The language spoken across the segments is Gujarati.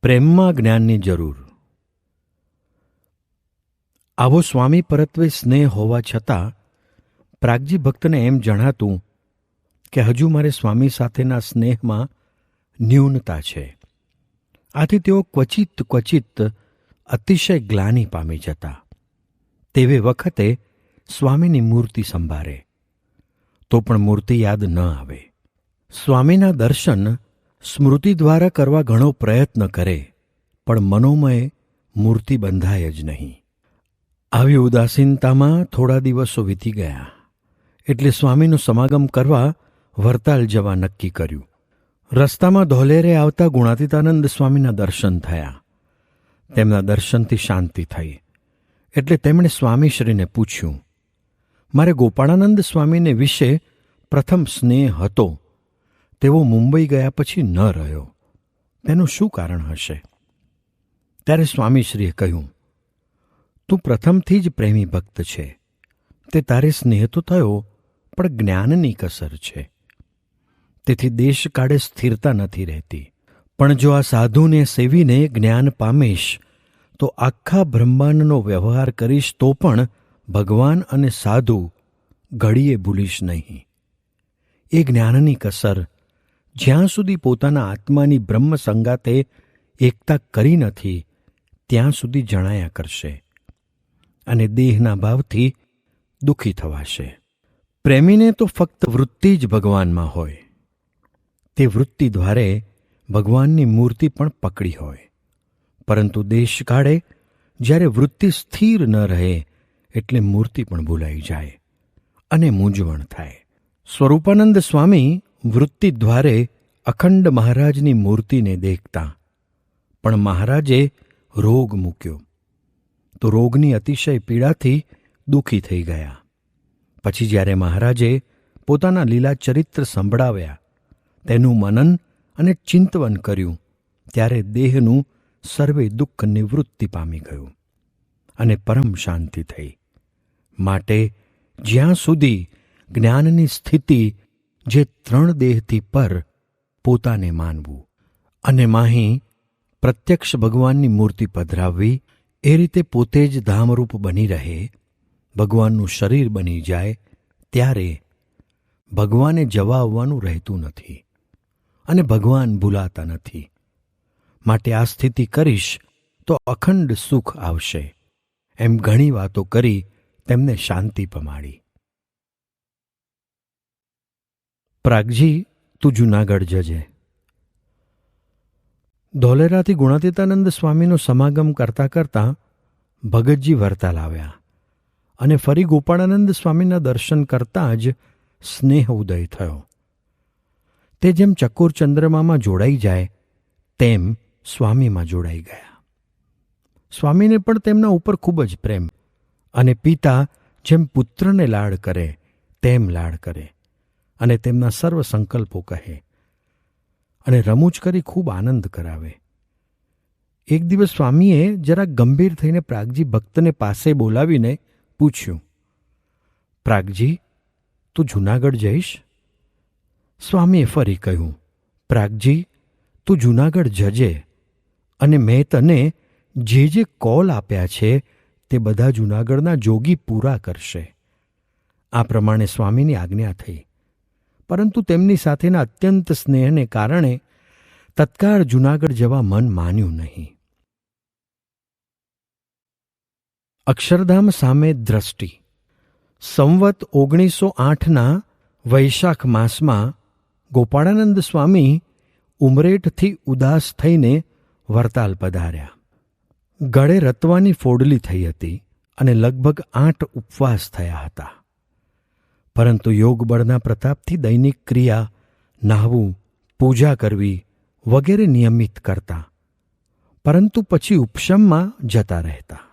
પ્રેમમાં જ્ઞાનની જરૂર. આવો સ્વામી પરત્વે સ્નેહ હોવા છતાં પ્રાગજી ભક્તને એમ જણાતું કે હજુ મારે સ્વામી સાથેના સ્નેહમાં ન્યૂનતા છે. આથી તેઓ ક્વચિત અતિશય ગ્લાનિ પામી જતા. તેવે વખતે સ્વામીની મૂર્તિ સંભાળે તો પણ મૂર્તિ યાદ ન આવે. સ્વામીના દર્શન સ્મૃતિ દ્વારા કરવા ઘણો પ્રયત્ન કરે પણ મનોમય મૂર્તિ બંધાય જ નહીં. આવી ઉદાસીનતામાં થોડા દિવસો વીતી ગયા એટલે સ્વામીનું સમાગમ કરવા વરતાલ જવા નક્કી કર્યું. રસ્તામાં ધોલેરે આવતા ગુણાતીતાનંદ સ્વામીના દર્શન થયા. તેમના દર્શનથી શાંતિ થઈ એટલે તેમણે સ્વામીશ્રીને પૂછ્યું, મારે ગોપાળાનંદ સ્વામીને વિશે પ્રથમ સ્નેહ હતો તેવો મુંબઈ ગયા પછી ન રહ્યો. તેનું શું કારણ હશે? ત્યારે સ્વામીશ્રીએ કહ્યું, તું પ્રથમથી જ પ્રેમી ભક્ત છે. તે તારે સ્નેહ તો થયો પણ જ્ઞાનની કસર છે. તેથી દેશકાળે સ્થિરતા નથી રહેતી. પણ જો આ સાધુને સેવીને જ્ઞાન પામીશ તો આખા બ્રહ્માંડનો વ્યવહાર કરીશ તો પણ ભગવાન અને સાધુ ઘડીએ ભૂલીશ નહીં. એ જ્ઞાનની કસર જ્યાં સુધી પોતાના આત્માની બ્રહ્મ સંગાતે એકતા કરી નથી ત્યાં સુધી જણાયા કરશે અને દેહના ભાવથી દુઃખી થવાશે. પ્રેમીને તો ફક્ત વૃત્તિ જ ભગવાનમાં હોય. તે વૃત્તિ દ્વારે ભગવાનની મૂર્તિ પણ પકડી હોય. પરંતુ દેશકાળે જ્યારે વૃત્તિ સ્થિર ન રહે એટલે મૂર્તિ પણ ભૂલાઈ જાય અને મૂંઝવણ થાય. સ્વરૂપાનંદ સ્વામી વૃત્તિ દ્વારે અખંડ મહારાજની મૂર્તિને દેખતા પણ મહારાજે રોગ મૂક્યો તો રોગની અતિશય પીડાથી દુઃખી થઈ ગયા. પછી જ્યારે મહારાજે પોતાના લીલા ચરિત્ર સંભળાવ્યા, તેનું મનન અને ચિંતવન કર્યું ત્યારે દેહનું સર્વે દુઃખ નિવૃત્તિ પામી ગયું અને પરમ શાંતિ થઈ. માટે જ્યાં સુધી જ્ઞાનની સ્થિતિ જે ત્રણ દેહથી પર પોતાને માનવું અને માહી પ્રત્યક્ષ ભગવાનની મૂર્તિ પધરાવવી, એ રીતે પોતે જ ધામરૂપ બની રહે, ભગવાનનું શરીર બની જાય, ત્યારે ભગવાને જવા આવવાનું રહેતું નથી અને ભગવાન ભૂલાતા નથી. માટે આ સ્થિતિ કરીશ તો અખંડ સુખ આવશે. એમ ઘણી વાતો કરી તેમને શાંતિ પમાડી. પ્રાગજી, તું જૂનાગઢ જજે. ધોલેરાથી ગુણાતીતાનંદ સ્વામીનો સમાગમ કરતાં કરતાં ભગતજી વરતાલ આવ્યા અને ફરી ગોપાળાનંદ સ્વામીના દર્શન કરતાં જ સ્નેહ ઉદય થયો. તે જેમ ચકોર ચંદ્રમામાં જોડાઈ જાય તેમ સ્વામીમાં જોડાઈ ગયા. સ્વામીને પણ તેમના ઉપર ખૂબ જ પ્રેમ અને પિતા જેમ પુત્રને લાડ કરે તેમ લાડ કરે અને તેમના સર્વ સંકલ્પો કહે અને રમૂજ કરી ખૂબ આનંદ કરાવે. એક દિવસ સ્વામીએ જરા ગંભીર થઈને પ્રાગજી ભક્તને પાસે બોલાવીને પૂછ્યું, પ્રાગજી, તું જૂનાગઢ જઈશ? સ્વામીએ ફરી કહ્યું, પ્રાગજી, તું જૂનાગઢ જજે અને મેં તને જે કોલ આપ્યા છે તે બધા જૂનાગઢના જોગી પૂરા કરશે. આ પ્રમાણે સ્વામીની આજ્ઞા થઈ. પરંતુ તેમની સાથેના અત્યંત સ્નેહને કારણે તત્કાળ જૂનાગઢ જવા મન માન્યું નહીં. અક્ષરધામ સામે દ્રષ્ટિ. સંવત 1908ના વૈશાખ માસમાં ગોપાળાનંદ સ્વામી ઉમરેઠથી ઉદાસ થઈને વરતાલ પધાર્યા. ગળે રતવાની ફોડલી થઈ હતી અને લગભગ 8 ઉપવાસ થયા હતા. પરંતુ યોગબળના પ્રતાપથી દૈનિક ક્રિયા, નાહવું, પૂજા કરવી વગેરે નિયમિત કરતા, પરંતુ પછી ઉપશમમાં જતા રહેતા.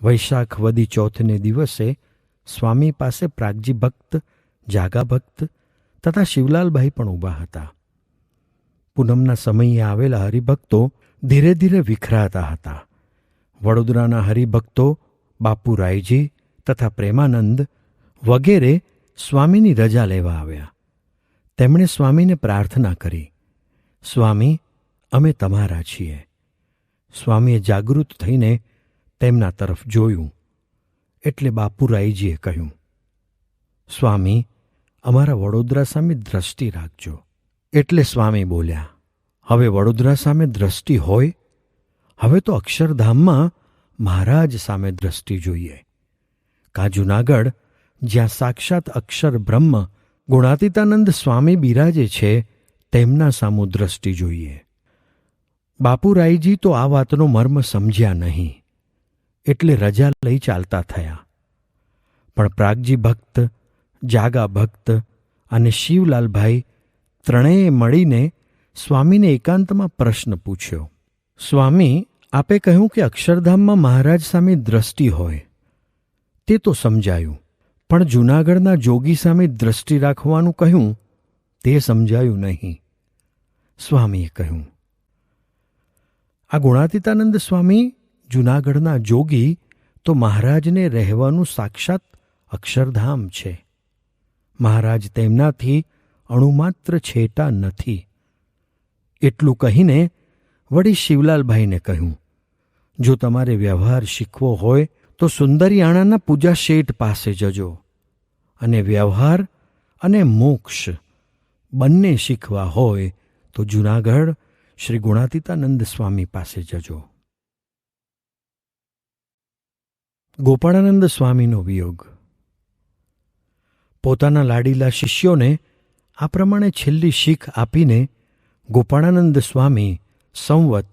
વૈશાખ વદી ચોથને દિવસે સ્વામી પાસે પ્રાગજી ભક્ત, જાગા ભક્ત તથા શિવલાલભાઈ પણ ઊભા હતા. પૂનમના સમયે આવેલા હરિભક્તો ધીરે ધીરે વિખરાતા હતા. વડોદરાના હરિભક્તો બાપુરાયજી તથા પ્રેમાનંદ વગેરે સ્વામીની રજા લેવા આવ્યા. તેમણે સ્વામીને પ્રાર્થના કરી, સ્વામી, અમે તમારા છીએ. સ્વામીએ જાગૃત થઈને તેમના તરફ જોયું એટલે બાપુરાયજીએ કહ્યું, સ્વામી, અમારા વડોદરા સામે દ્રષ્ટિ રાખજો. એટલે સ્વામી બોલ્યા, હવે વડોદરા સામે દ્રષ્ટિ હોય? હવે તો અક્ષરધામમાં મહારાજ સામે દ્રષ્ટિ જોઈએ. કા જૂનાગઢ, જ્યાં સાક્ષાત અક્ષર બ્રહ્મ ગુણાતીતાનંદ સ્વામી બિરાજે છે, તેમના સામુ દ્રષ્ટિ જોઈએ. બાપુરાયજી તો આ વાતનો મર્મ સમજ્યા નહીં એટલે રજા લઈ ચાલતા થયા. પણ પ્રાગજી ભક્ત, જાગા ભક્ત અને શિવલાલભાઈ ત્રણેય મળીને સ્વામીને એકાંતમાં પ્રશ્ન પૂછ્યો. સ્વામી, આપે કહ્યું કે અક્ષરધામમાં મહારાજ સામે દ્રષ્ટિ હોય, તે તો સમજાયું, પણ જૂનાગઢના જોગી સામે દ્રષ્ટિ રાખવાનું કહ્યું તે સમજાયું નહીં. સ્વામીએ કહ્યું, આ ગુણાતીતાનંદ સ્વામી જૂનાગઢના જોગી તો મહારાજને રહેવાનું સાક્ષાત અક્ષરધામ છે. મહારાજ તેમનાથી અણુમાત્ર છેટા નથી. એટલું કહીને વળી શિવલાલભાઈને કહ્યું, જો તમારે વ્યવહાર શીખવો હોય તો સુંદરિયાણાના પૂજા શેઠ પાસે જજો, અને વ્યવહાર અને મોક્ષ બંને શીખવા હોય તો જૂનાગઢ શ્રી ગુણાતીતાનંદ સ્વામી પાસે જજો. ગોપાળાનંદ સ્વામીનો વિયોગ. પોતાના લાડીલા શિષ્યોને આ પ્રમાણે છેલ્લી શીખ આપીને ગોપાળાનંદ સ્વામી સંવત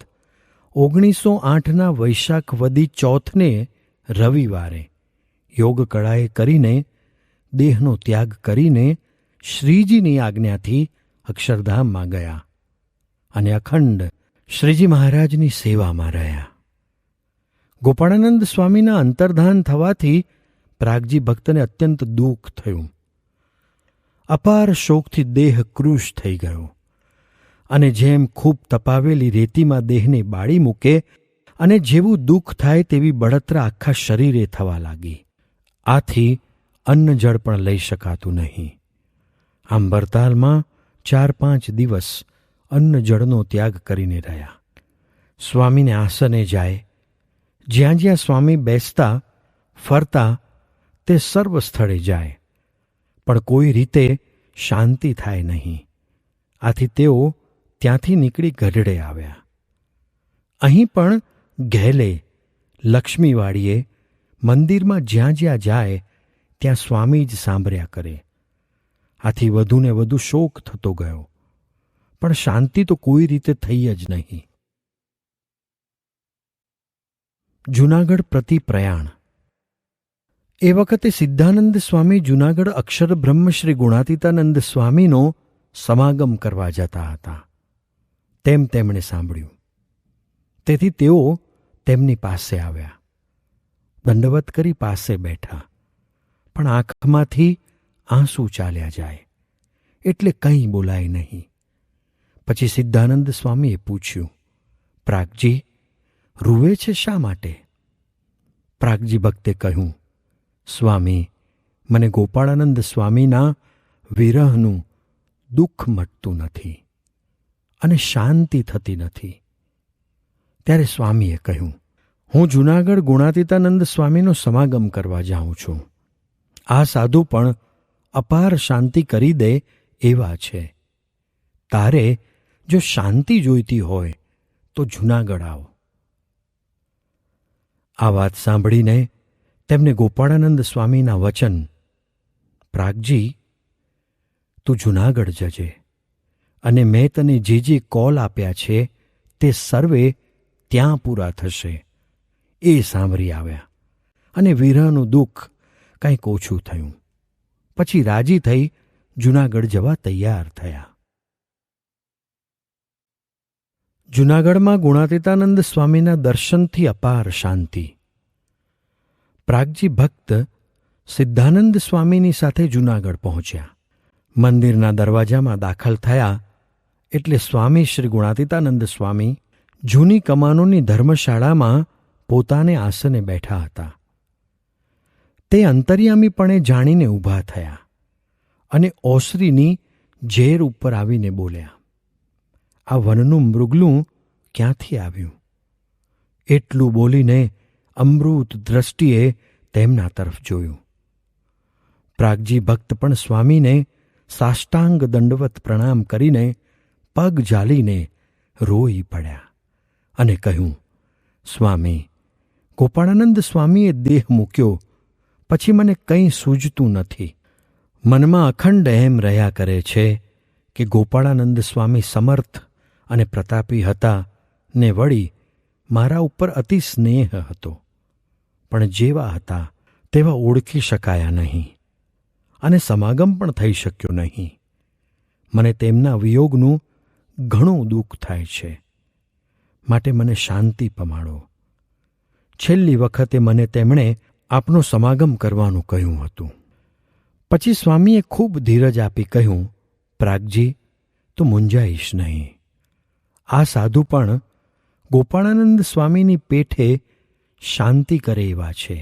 1908ના વૈશાખ વદી ચોથને રવિવારે યોગ કળાએ કરીને દેહનો ત્યાગ કરીને શ્રીજીની આજ્ઞાથી અક્ષરધામમાં ગયા અને અખંડ શ્રીજી મહારાજની સેવામાં રહ્યા. ગોપાળાનંદ સ્વામીના અંતર્ધાન થવાથી પ્રાગજી ભક્તને અત્યંત દુઃખ થયું. અપાર શોકથી દેહ કૃશ થઈ ગયો અને જેમ ખૂબ તપાવેલી રેતીમાં દેહને બાળી મૂકે અને જેવું દુઃખ થાય તેવી બળતરા આખા શરીરે થવા લાગી. આથી અન્ન જળ પણ લઈ શકાતું નહીં. આમ બરતાલમાં 4-5 દિવસ અન્ન જળનો ત્યાગ કરીને રહ્યા. સ્વામીને આસને જાય, જ્યાં જ્યાં સ્વામી બેસતા ફરતા તે સર્વ સ્થળે જાય, પણ કોઈ રીતે શાંતિ થાય નહીં. આથી તેઓ ત્યાંથી નીકળી ગઢડે આવ્યા. અહીં પણ ઘેલે લક્ષ્મીવાડીએ મંદિરમાં જ્યાં જ્યાં જાય ત્યાં સ્વામી જ સાંભળ્યા કરે. આથી વધુને વધુ શોક થતો ગયો, પણ શાંતિ તો કોઈ રીતે થઈ જ નહીં. જૂનાગઢ પ્રતિ પ્રયાણ. એ વખતે સિદ્ધાનંદ સ્વામી જૂનાગઢ અક્ષર બ્રહ્મ શ્રી ગુણાતીતાનંદ સ્વામીનો સમાગમ કરવા જતા હતા તેમ તેમણે સાંભળ્યું. તેથી તેઓ તેમની પાસે આવ્યા. દંડવત કરી પાસે બેઠા, પણ આંખમાંથી આંસુ ચાલ્યા જાય એટલે કંઈ બોલાય નહીં. પછી સિદ્ધાનંદ સ્વામીએ પૂછ્યું, પ્રાગજી, રૂવે છે શા માટે? પ્રાગજી ભક્તે કહ્યું, સ્વામી, મને ગોપાળાનંદ સ્વામીના વિરહનું દુઃખ મટતું નથી અને શાંતિ થતી નથી. ત્યારે સ્વામીએ કહ્યું, હું જૂનાગઢ ગુણાતીતાનંદ સ્વામીનો સમાગમ કરવા જાઉં છું. આ સાધુ પણ અપાર શાંતિ કરી દે એવા છે. તારે જો શાંતિ જોઈતી હોય તો જૂનાગઢ આવ. આ વાત સાંભળીને તેમને ગોપાળાનંદ સ્વામીના વચન, પ્રાગજી, તું જૂનાગઢ જજે અને મેં તને જે જે કોલ આપ્યા છે તે સર્વે ત્યાં પૂરા થશે, એ સાંભળી આવ્યા અને વિરહનું દુઃખ કંઈક ઓછું થયું. પછી રાજી થઈ જૂનાગઢ જવા તૈયાર થયા. જૂનાગઢમાં ગુણાતીતાનંદ સ્વામીના દર્શનથી અપાર શાંતિ. પ્રાગજી ભક્ત સિદ્ધાનંદ સ્વામીની સાથે જૂનાગઢ પહોંચ્યા. મંદિરના દરવાજામાં દાખલ થયા એટલે સ્વામી શ્રી ગુણાતીતાનંદ સ્વામી જૂની કમાનોની ધર્મશાળામાં પોતાને આસને બેઠા હતા. તે અંતર્યામીપણે જાણીને ઊભા થયા અને ઓસરીની ઝેર ઉપર આવીને બોલ્યા, આ વનનું મૃગલું ક્યાંથી આવ્યું? એટલું બોલીને અમૃત દ્રષ્ટિએ તેમના તરફ જોયું. પ્રાગજી ભક્ત પણ સ્વામીને સાષ્ટાંગ દંડવત પ્રણામ કરીને પગ ઝાલીને રોઈ પડ્યા અને કહ્યું, સ્વામી, ગોપાળાનંદ સ્વામીએ દેહ મૂક્યો પછી મને કંઈ સૂઝતું નથી. મનમાં અખંડ એમ રહ્યા કરે છે કે ગોપાળાનંદ સ્વામી સમર્થ અને પ્રતાપી હતા ને વળી મારા ઉપર અતિ સ્નેહ હતો, પણ જેવા હતા તેવા ઓળખી શકાયા નહીં અને સમાગમ પણ થઈ શક્યો નહીં. મને તેમના વિયોગનું ઘણું દુઃખ થાય છે, માટે મને શાંતિ પમાડો. છેલ્લી વખતે મને તેમણે આપનો સમાગમ કરવાનું કહ્યું હતું. પછી સ્વામીએ ખૂબ ધીરજ આપી કહ્યું, પ્રાગજી, તું મૂંઝાઈશ નહીં. આ સાધુ પણ ગોપાળાનંદ સ્વામીની પેઠે શાંતિ કરે એવા છે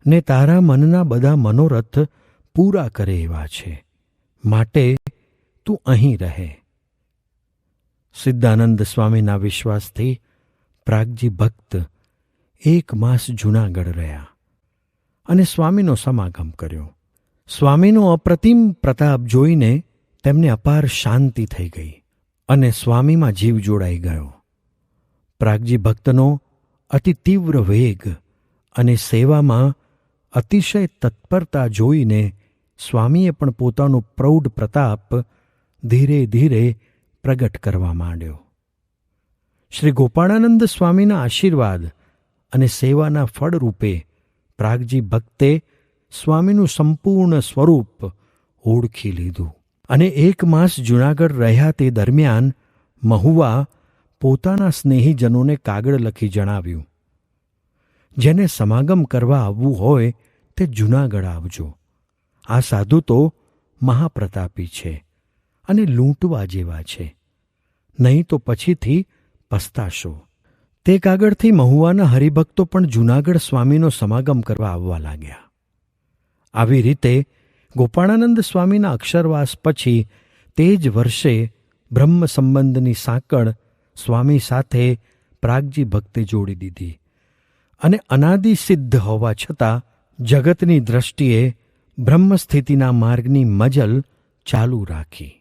ને તારા મનના બધા મનોરથ પૂરા કરે એવા છે, માટે તું અહીં રહે. સિદ્ધાનંદ સ્વામીના વિશ્વાસથી પ્રાગજી ભક્ત 1 માસ જૂનાગઢ રહ્યા અને સ્વામીનો સમાગમ કર્યો. સ્વામીનો અપ્રતિમ પ્રતાપ જોઈને તેમને અપાર શાંતિ થઈ ગઈ અને સ્વામીમાં જીવ જોડાઈ ગયો. પ્રાગજી ભક્તનો અતિ તીવ્ર વેગ અને સેવામાં અતિશય તત્પરતા જોઈને સ્વામીએ પણ પોતાનો પ્રૌઢ પ્રતાપ ધીરે ધીરે પ્રગટ કરવા માંડ્યો. શ્રી ગોપાળાનંદ સ્વામીના આશીર્વાદ અને સેવાના ફળરૂપે પ્રાગજી ભક્તે સ્વામીનું સંપૂર્ણ સ્વરૂપ ઓળખી લીધું અને 1 માસ જૂનાગઢ રહ્યા તે દરમિયાન મહુવા પોતાના સ્નેહીજનોને કાગળ લખી જણાવ્યું, જેને સમાગમ કરવા આવવું હોય તે જૂનાગઢ આવજો. આ સાધુ તો મહાપ્રતાપી છે અને લૂંટવા જેવા છે, નહીં તો પછીથી પસ્તાશો. તે કાગળથી મહુવાના હરિભક્તો પણ જૂનાગઢ સ્વામીનો સમાગમ કરવા આવવા લાગ્યા. આવી રીતે ગોપાળાનંદ સ્વામીના અક્ષરવાસ પછી તે જ વર્ષે બ્રહ્મ સંબંધની સાંકળ સ્વામી સાથે પ્રાગજી ભક્તે જોડી દીધી અને અનાદિ સિદ્ધ હોવા છતાં જગતની દ્રષ્ટિએ બ્રહ્મસ્થિતિના માર્ગની મજલ ચાલુ રાખી.